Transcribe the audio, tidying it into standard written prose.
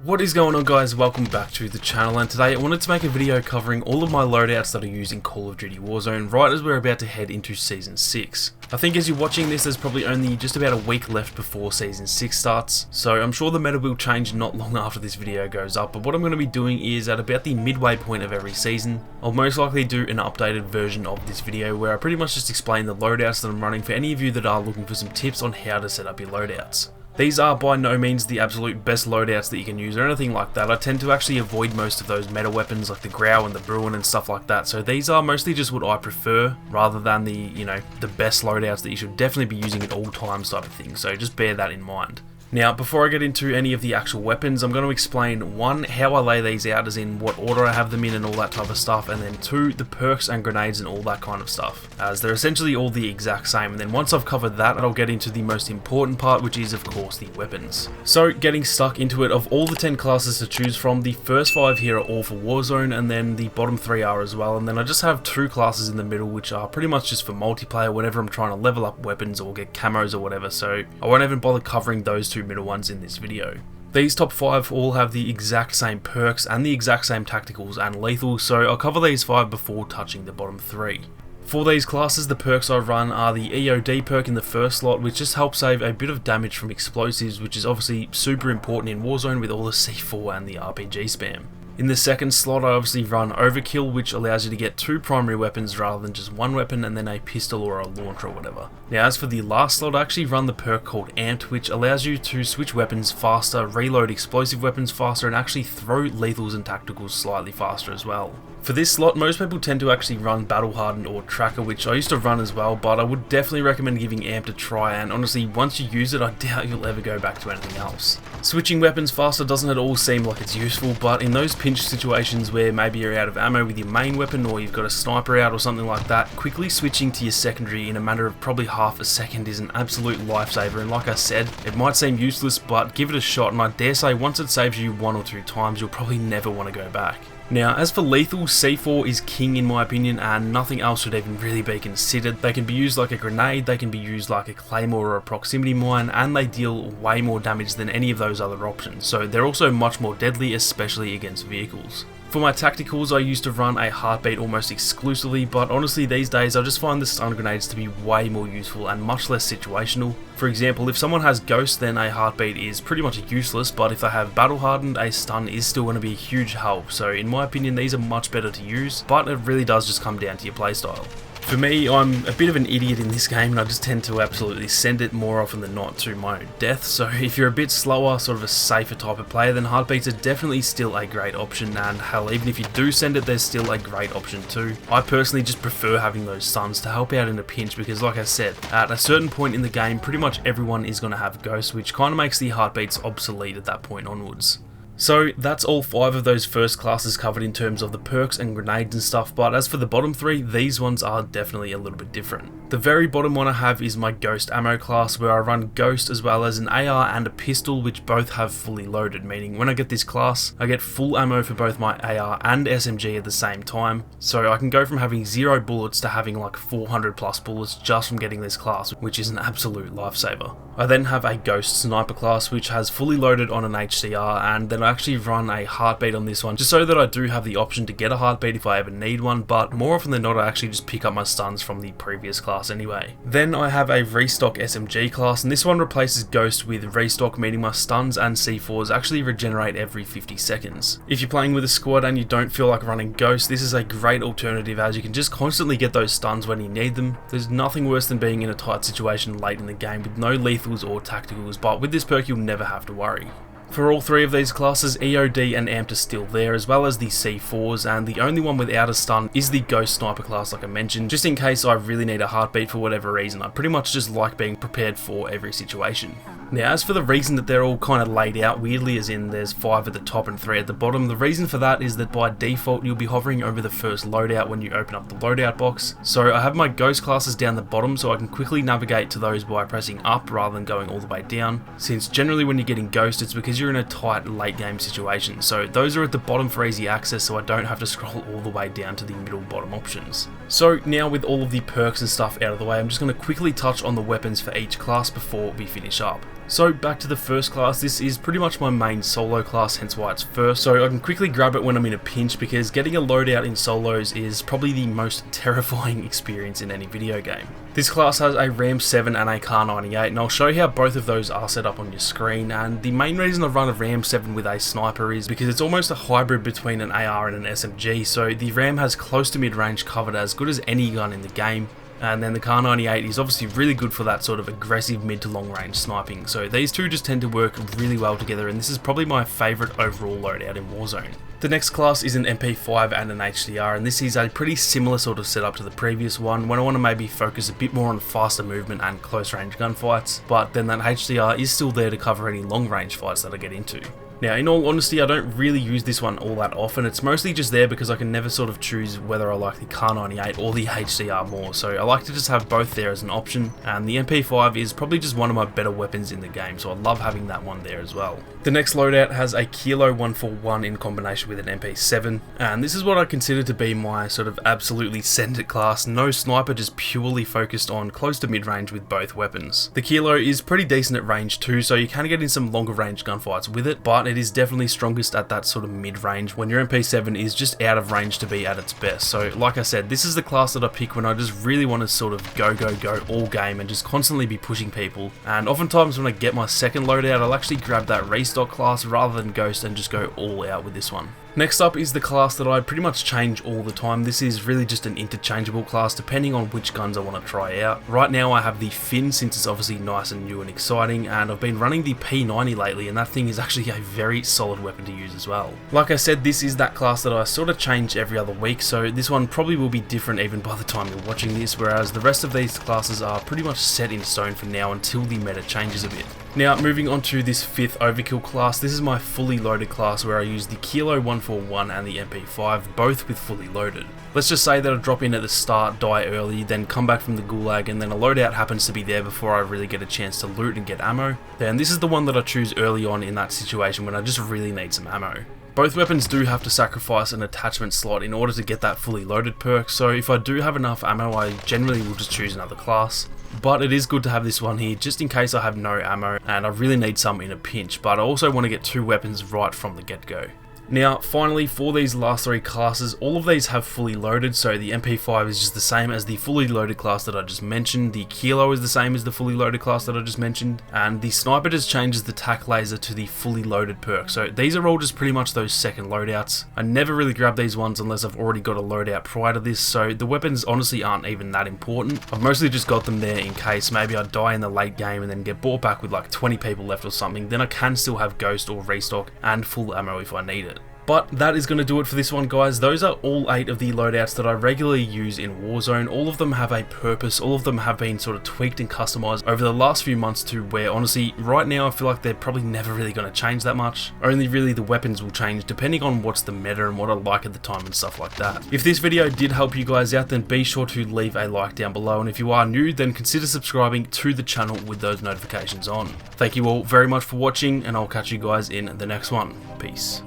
What is going on, guys? Welcome back to the channel, and today I wanted to make a video covering all of my loadouts that are used in Call of Duty Warzone right as we're about to head into Season 6. I think as you're watching this, there's probably only just about a week left before Season 6 starts, so I'm sure the meta will change not long after this video goes up, but what I'm going to be doing is at about the midway point of every season, I'll most likely do an updated version of this video where I pretty much just explain the loadouts that I'm running for any of you that are looking for some tips on how to set up your loadouts. These are by no means the absolute best loadouts that you can use or anything like that. I tend to actually avoid most of those meta weapons like the Grau and the Bruin and stuff like that, so these are mostly just what I prefer rather than the, the best loadouts that you should definitely be using at all times type of thing, so just bear that in mind. Now, before I get into any of the actual weapons, I'm going to explain 1, how I lay these out, as in what order I have them in and all that type of stuff, and then 2, the perks and grenades and all that kind of stuff, as they're essentially all the exact same. And then once I've covered that, I'll get into the most important part, which is of course the weapons. So getting stuck into it, of all the 10 classes to choose from, the first 5 here are all for Warzone, and then the bottom 3 are as well, and then I just have 2 classes in the middle which are pretty much just for multiplayer whenever I'm trying to level up weapons or get camos or whatever, so I won't even bother covering those 2 middle ones in this video. These top 5 all have the exact same perks and the exact same tacticals and lethals, so I'll cover these 5 before touching the bottom 3. For these classes, the perks I run are the EOD perk in the first slot, which just helps save a bit of damage from explosives, which is obviously super important in Warzone with all the C4 and the RPG spam. In the second slot, I obviously run Overkill, which allows you to get 2 primary weapons rather than just 1 weapon and then a pistol or a launcher or whatever. Now, as for the last slot, I actually run the perk called Amped, which allows you to switch weapons faster, reload explosive weapons faster, and actually throw lethals and tacticals slightly faster as well. For this slot, most people tend to actually run Battle Hardened or Tracker, which I used to run as well, but I would definitely recommend giving Amped a try, and honestly, once you use it, I doubt you'll ever go back to anything else. Switching weapons faster doesn't at all seem like it's useful, but in those pinch situations where maybe you're out of ammo with your main weapon or you've got a sniper out or something like that, quickly switching to your secondary in a matter of probably half a second is an absolute lifesaver, and like I said, it might seem useless, but give it a shot, and I dare say once it saves you 1 or 2 times, you'll probably never want to go back. Now, as for lethal, C4 is king in my opinion, and nothing else should even really be considered. They can be used like a grenade, they can be used like a claymore or a proximity mine, and they deal way more damage than any of those other options, so they're also much more deadly, especially against vehicles. For my tacticals, I used to run a heartbeat almost exclusively, but honestly these days I just find the stun grenades to be way more useful and much less situational. For example, if someone has Ghost, then a heartbeat is pretty much useless, but if they have Battle Hardened, a stun is still going to be a huge help, so in my opinion these are much better to use, but it really does just come down to your playstyle. For me, I'm a bit of an idiot in this game and I just tend to absolutely send it more often than not to my own death, so if you're a bit slower, sort of a safer type of player, then heartbeats are definitely still a great option, and hell, even if you do send it, there's still a great option too. I personally just prefer having those stuns to help out in a pinch because, like I said, at a certain point in the game, pretty much everyone is going to have Ghosts, which kind of makes the heartbeats obsolete at that point onwards. So that's all 5 of those first classes covered in terms of the perks and grenades and stuff, but as for the bottom 3, these ones are definitely a little bit different. The very bottom one I have is my Ghost ammo class, where I run Ghost as well as an AR and a pistol, which both have fully loaded, meaning when I get this class, I get full ammo for both my AR and SMG at the same time, so I can go from having 0 bullets to having like 400 plus bullets just from getting this class, which is an absolute lifesaver. I then have a Ghost sniper class, which has fully loaded on an HCR, and then I actually run a heartbeat on this one, just so that I do have the option to get a heartbeat if I ever need one, but more often than not I actually just pick up my stuns from the previous class anyway. Then I have a restock SMG class, and this one replaces Ghost with restock, meaning my stuns and C4s actually regenerate every 50 seconds. If you're playing with a squad and you don't feel like running Ghost, this is a great alternative as you can just constantly get those stuns when you need them. There's nothing worse than being in a tight situation late in the game with no lethals or tacticals, but with this perk you'll never have to worry. For all 3 of these classes, EOD and Amped are still there, as well as the C4s, and the only one without a stun is the Ghost Sniper class like I mentioned, just in case I really need a heartbeat for whatever reason. I pretty much just like being prepared for every situation. Now, as for the reason that they're all kind of laid out weirdly, as in there's 5 at the top and 3 at the bottom, the reason for that is that by default you'll be hovering over the first loadout when you open up the loadout box. So I have my Ghost classes down the bottom so I can quickly navigate to those by pressing up rather than going all the way down, since generally when you're getting Ghost it's because you're in a tight late game situation, so those are at the bottom for easy access so I don't have to scroll all the way down to the middle bottom options. So now with all of the perks and stuff out of the way, I'm just going to quickly touch on the weapons for each class before we finish up. So back to the first class, this is pretty much my main solo class, hence why it's first, so I can quickly grab it when I'm in a pinch, because getting a loadout in solos is probably the most terrifying experience in any video game. This class has a Ram 7 and a Kar 98, and I'll show you how both of those are set up on your screen. And the main reason I run a Ram 7 with a sniper is because it's almost a hybrid between an AR and an SMG, so the Ram has close to mid-range covered as good as any gun in the game. And then the Kar 98 is obviously really good for that sort of aggressive mid to long range sniping. So these two just tend to work really well together, and this is probably my favourite overall loadout in Warzone. The next class is an MP5 and an HDR, and this is a pretty similar sort of setup to the previous one, when I want to maybe focus a bit more on faster movement and close range gunfights, but then that HDR is still there to cover any long range fights that I get into. Now, in all honesty, I don't really use this one all that often. It's mostly just there because I can never sort of choose whether I like the Kar 98 or the HDR more, so I like to just have both there as an option, and the MP5 is probably just one of my better weapons in the game, so I love having that one there as well. The next loadout has a Kilo 141 in combination with an MP7, and this is what I consider to be my sort of absolutely centered class. No sniper, just purely focused on close to mid-range with both weapons. The Kilo is pretty decent at range too, so you can get in some longer range gunfights with it, but it is definitely strongest at that sort of mid-range when your MP7 is just out of range to be at its best. So like I said, this is the class that I pick when I just really want to sort of go all game and just constantly be pushing people. And oftentimes when I get my second loadout, I'll actually grab that restock class rather than Ghost and just go all out with this one. Next up is the class that I pretty much change all the time. This is really just an interchangeable class depending on which guns I want to try out. Right now I have the Finn, since it's obviously nice and new and exciting, and I've been running the P90 lately, and that thing is actually a very solid weapon to use as well. Like I said, this is that class that I sort of change every other week, so this one probably will be different even by the time you're watching this, whereas the rest of these classes are pretty much set in stone for now until the meta changes a bit. Now, moving on to this 5th overkill class, this is my fully loaded class where I use the Kilo 141 and the MP5, both with fully loaded. Let's just say that I drop in at the start, die early, then come back from the gulag, and then a loadout happens to be there before I really get a chance to loot and get ammo. Then this is the one that I choose early on in that situation when I just really need some ammo. Both weapons do have to sacrifice an attachment slot in order to get that fully loaded perk, so if I do have enough ammo, I generally will just choose another class. But it is good to have this one here just in case I have no ammo and I really need some in a pinch, but I also want to get 2 weapons right from the get-go. Now, finally, for these last 3 classes, all of these have fully loaded, so the MP5 is just the same as the fully loaded class that I just mentioned, the Kilo is the same as the fully loaded class that I just mentioned, and the Sniper just changes the tac laser to the fully loaded perk. So these are all just pretty much those second loadouts. I never really grab these ones unless I've already got a loadout prior to this, so the weapons honestly aren't even that important. I've mostly just got them there in case maybe I die in the late game and then get brought back with like 20 people left or something, then I can still have Ghost or restock and full ammo if I need it. But that is going to do it for this one, guys. Those are all 8 of the loadouts that I regularly use in Warzone. All of them have a purpose. All of them have been sort of tweaked and customized over the last few months to where, honestly, right now I feel like they're probably never really going to change that much. Only really the weapons will change depending on what's the meta and what I like at the time and stuff like that. If this video did help you guys out, then be sure to leave a like down below. And if you are new, then consider subscribing to the channel with those notifications on. Thank you all very much for watching, and I'll catch you guys in the next one. Peace.